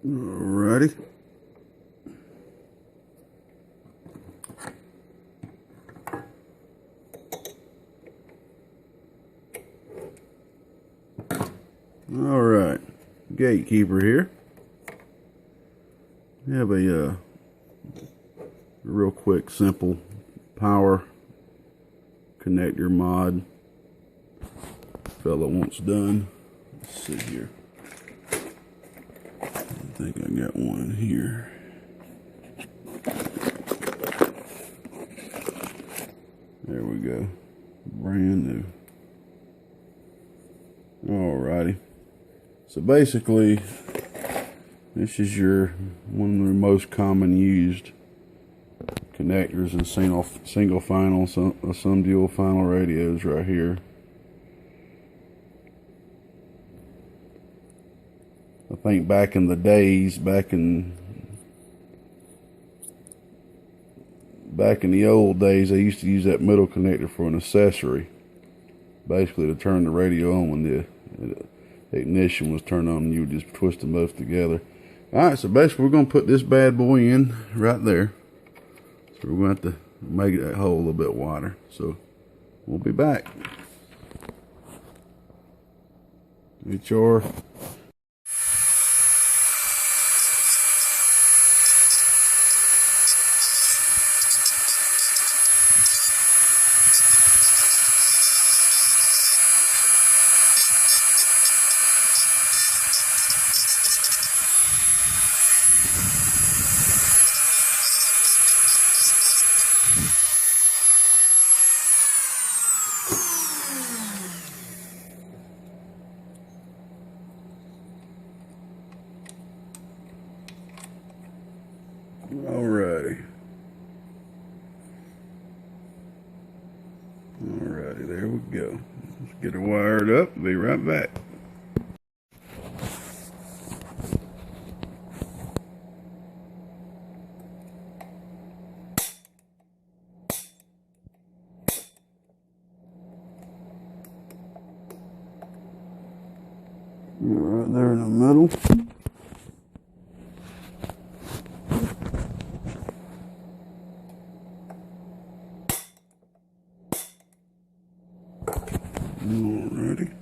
Alrighty. Alright, gatekeeper here. We have a real quick, simple power connector mod fella wants done. Let's see here. I think I got one here. There we go. Brand new. Alrighty. So basically, this is one of the most common used connectors in single final, some dual final radios right here. I think back in the days, back in the old days, they used to use that middle connector for an accessory, basically to turn the radio on when the ignition was turned on, and you would just twist them both together. Alright, so basically we're going to put this bad boy in right there. So we're going to have to make that hole a little bit wider. So we'll be back. HR. Alrighty. Alrighty, there we go. Let's get her wired up. Be right back. Right there in the middle. Alrighty.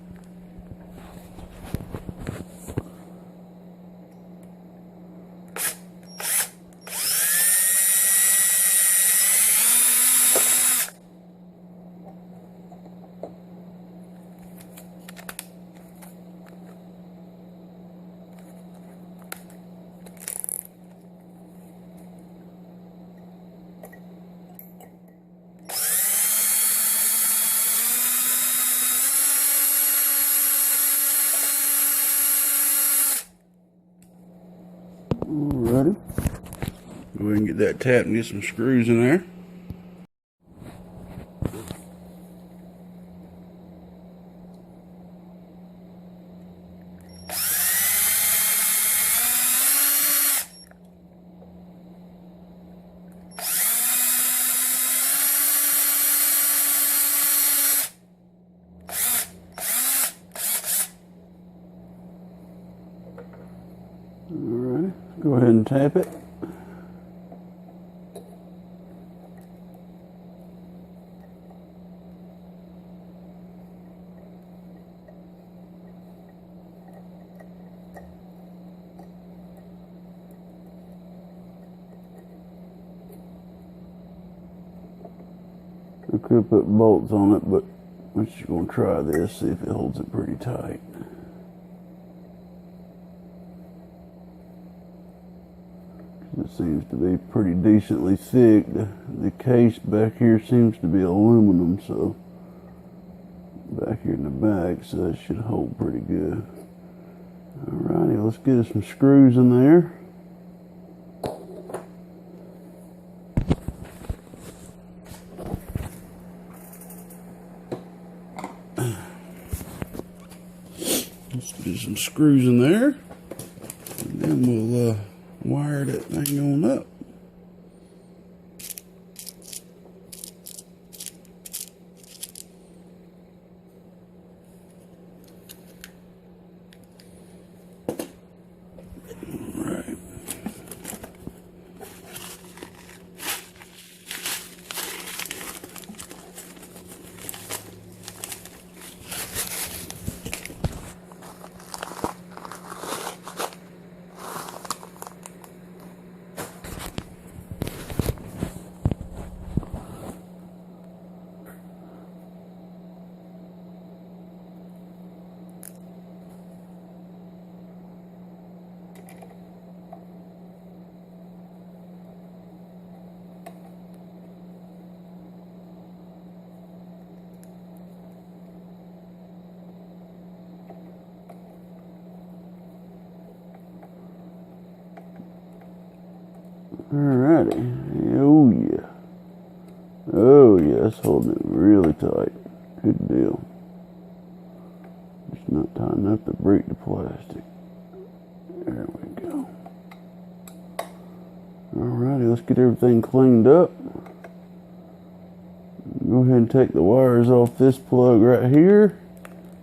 Alrighty. Go ahead and get that tapped and get some screws in there. Alright, go ahead and tap it. I could put bolts on it, but I'm just going to try this, see if it holds it pretty tight. It seems to be pretty decently thick. The case back here seems to be aluminum, so back here in the back, so that should hold pretty good. Alrighty, let's get us some screws in there. Let's get some screws in there, and then we'll wire that thing on up. All Alrighty. Oh yeah. Oh yeah, that's holding it really tight. Good deal. Just not tight enough to break the plastic. There we go. Alrighty, let's get everything cleaned up. Go ahead and take the wires off this plug right here.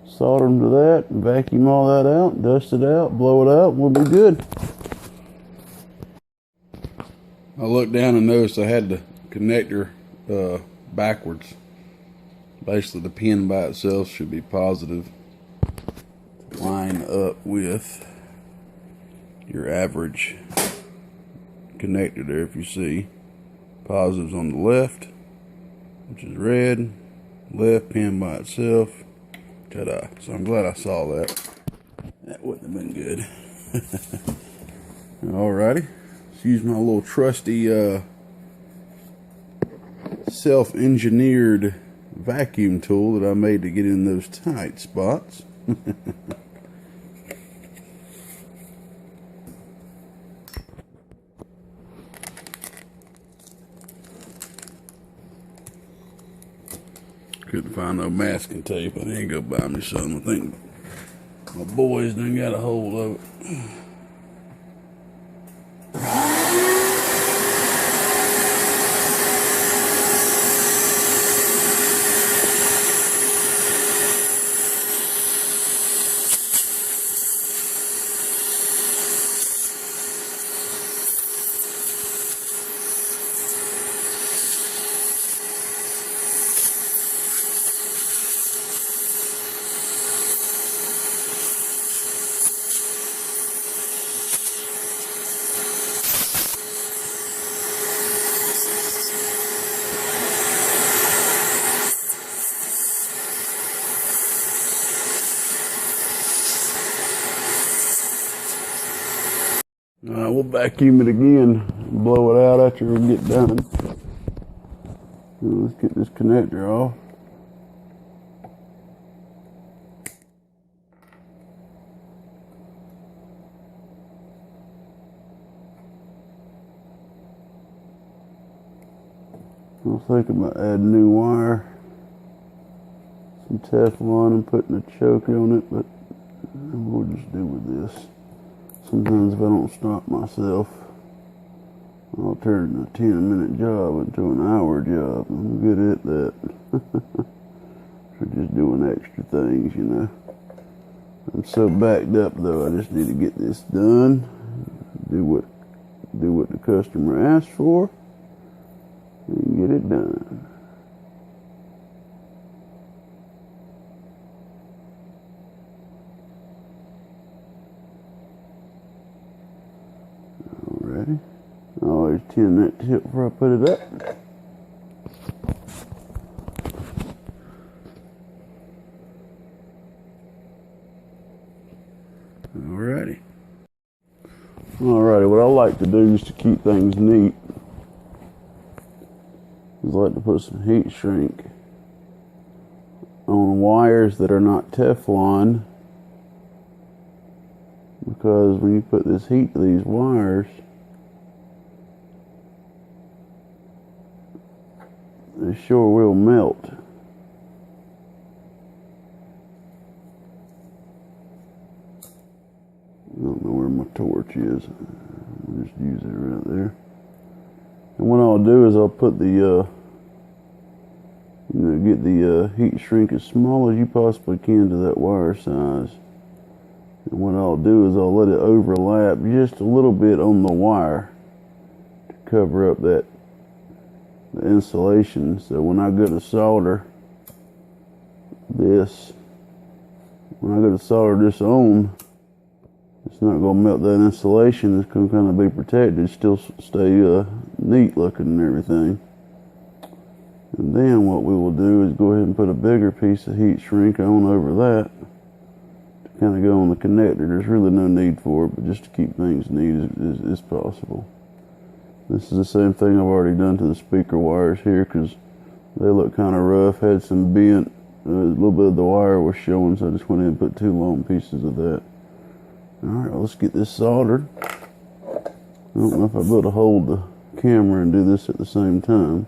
Solder them to that, vacuum all that out, dust it out, blow it out, we'll be good. I looked down and noticed I had the connector backwards. Basically the pin by itself should be positive. Line up with your average connector there. If you see positives on the left, which is red, left pin by itself. Ta-da. So I'm glad I saw that. That wouldn't have been good. Alrighty. Let's use my little trusty self-engineered vacuum tool that I made to get in those tight spots. Couldn't find no masking tape. I didn't go buy me some. I think my boys done got a hold of it. We'll vacuum it again and blow it out after we get done. Let's get this connector off. I was thinking about adding new wire, some Teflon and putting a choke on it, but we'll just do with this. Sometimes if I don't stop myself, I'll turn a 10-minute job into an hour job. I'm good at that. For just doing extra things, you know. I'm so backed up though, I just need to get this done. Do what the customer asked for and get it done. Alrighty. I always tin that tip before I put it up. Alrighty. Alrighty, what I like to do just to keep things neat is I like to put some heat shrink on wires that are not Teflon, because when you put this heat to these wires, they sure will melt. I don't know where my torch is. I'll just use it right there. And what I'll do is I'll put the, get the heat shrink as small as you possibly can to that wire size. And what I'll do is I'll let it overlap just a little bit on the wire to cover up the insulation. So when I go to solder this, on, it's not going to melt that insulation. It's going to kind of be protected, still stay neat looking and everything. And then what we will do is go ahead and put a bigger piece of heat shrink on over that to kind of go on the connector. There's really no need for it, but just to keep things neat as possible. This is the same thing I've already done to the speaker wires here, because they look kind of rough, had some bent, a little bit of the wire was showing, so I just went in and put 2 long pieces of that. Alright, let's get this soldered. I don't know if I'll be able to hold the camera and do this at the same time.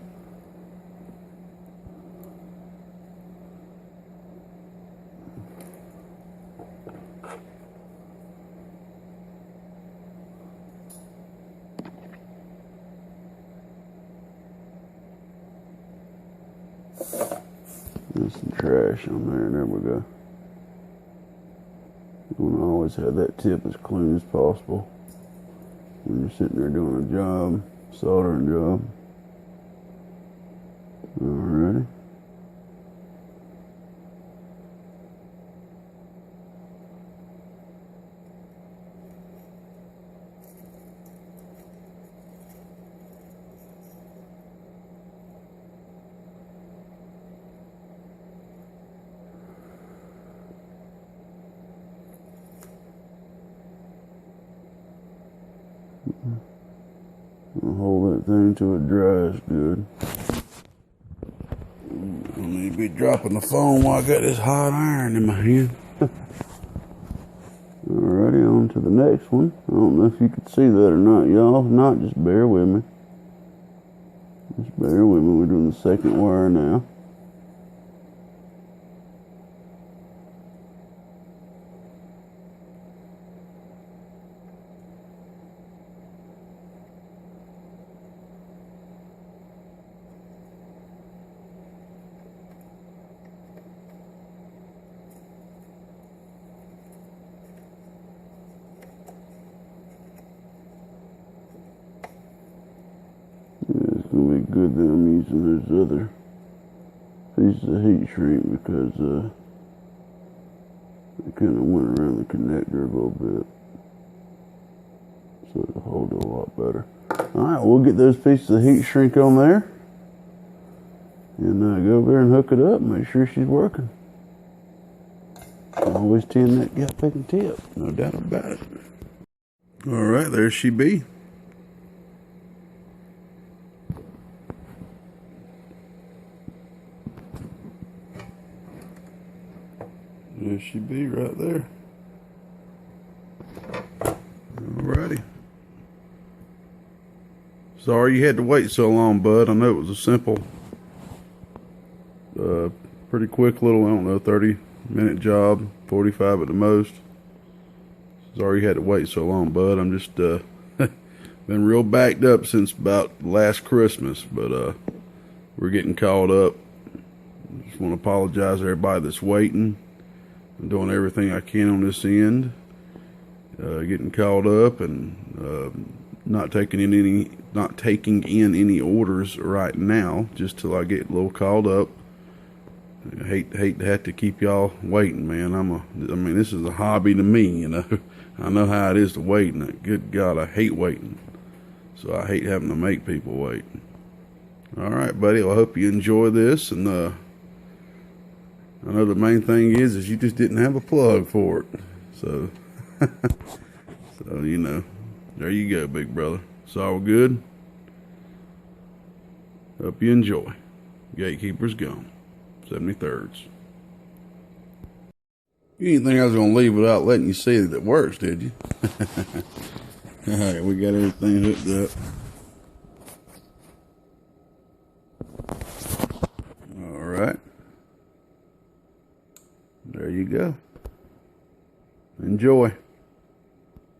There's some trash on there. There we go. You want to always have that tip as clean as possible when you're sitting there doing a job, soldering job. Alrighty. I'll hold that thing till it dries good. I need to be dropping the phone while I got this hot iron in my hand. Alrighty, on to the next one. I don't know if you can see that or not, y'all. If not, just bear with me. Just bear with me. We're doing the second wire now. Yeah, it's going to be good that I'm using those other pieces of heat shrink because they kind of went around the connector a little bit. So it'll hold it a lot better. Alright, we'll get those pieces of heat shrink on there. And go over there and hook it up and make sure she's working. Always tend that gap picking tip, no doubt about it. Alright, there she be. There she be right there. Alrighty. Sorry you had to wait so long, bud. I know it was a simple, pretty quick little, I don't know, 30-minute job, 45 at the most. Sorry you had to wait so long, bud. I'm just been real backed up since about last Christmas, but we're getting caught up. Just want to apologize to everybody that's waiting. I'm doing everything I can on this end, getting caught up and not taking in any orders right now, just till I get a little caught up. I hate to have to keep y'all waiting, man. I mean, this is a hobby to me, you know. I know how it is to wait, and good God, I hate waiting. So I hate having to make people wait. All right, buddy. Well, I hope you enjoy this, and I know the main thing is you just didn't have a plug for it. So, so you know, there you go, big brother. It's all good. Hope you enjoy. Gatekeeper's gone. 73rds. You didn't think I was going to leave without letting you see that it works, did you? All right, we got everything hooked up. All right. There you go. Enjoy.